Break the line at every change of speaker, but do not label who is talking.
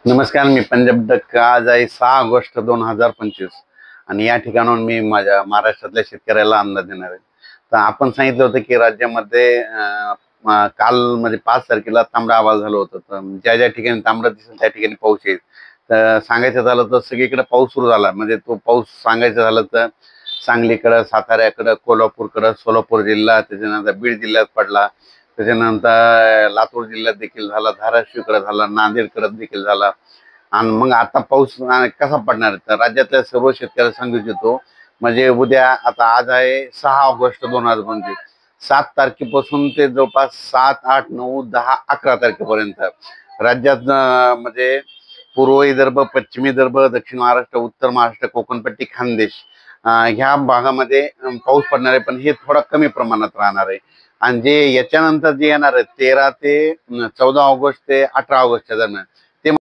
नमस्कार, मी पंजाब डक. आज आहे 6 ऑगस्ट 2025 आणि या ठिकाणाहून मी माझ्या महाराष्ट्रातल्या शेतकऱ्याला अंदाज देणार आहे. तर आपण सांगितलं होतं की राज्यामध्ये काल म्हणजे 5 तारखेला तांबडा आभाळ झालं होतं. तर ज्या ज्या ठिकाणी तांबडं दिसेल त्या ठिकाणी पाऊस येईल. तर सांगायचं झालं तर सगळीकडे पाऊस सुरू झाला. म्हणजे तो पाऊस सांगायचं झालं तर सांगलीकडं, साताऱ्याकडं, कोल्हापूरकडं, सोलापूर जिल्हा, त्याच्यानंतर बीड जिल्ह्यात पडला. त्याच्यानंतर लातूर जिल्ह्यात देखील झाला, धाराशिवकडे झाला, नांदेडकडे देखील झाला. आणि मग आता पाऊस कसा पडणार तर राज्यातल्या सर्व शेतकऱ्याला सांगू इच्छितो. म्हणजे उद्या, आता आज आहे 6 ऑगस्ट 2025, 7 तारखेपासून ते जवळपास 7, 8, 9, 10, 11 तारखेपर्यंत राज्यात म्हणजे पूर्व विदर्भ, पश्चिम विदर्भ, दक्षिण महाराष्ट्र, उत्तर महाराष्ट्र, कोकणपट्टी, खानदेश ह्या भागामध्ये पाऊस पडणार आहे. पण हे थोडा कमी प्रमाणात राहणार आहे. आणि जे याच्यानंतर जे येणार आहे 13 ते 14 ऑगस्ट ते 18 ऑगस्टच्या दरम्यान,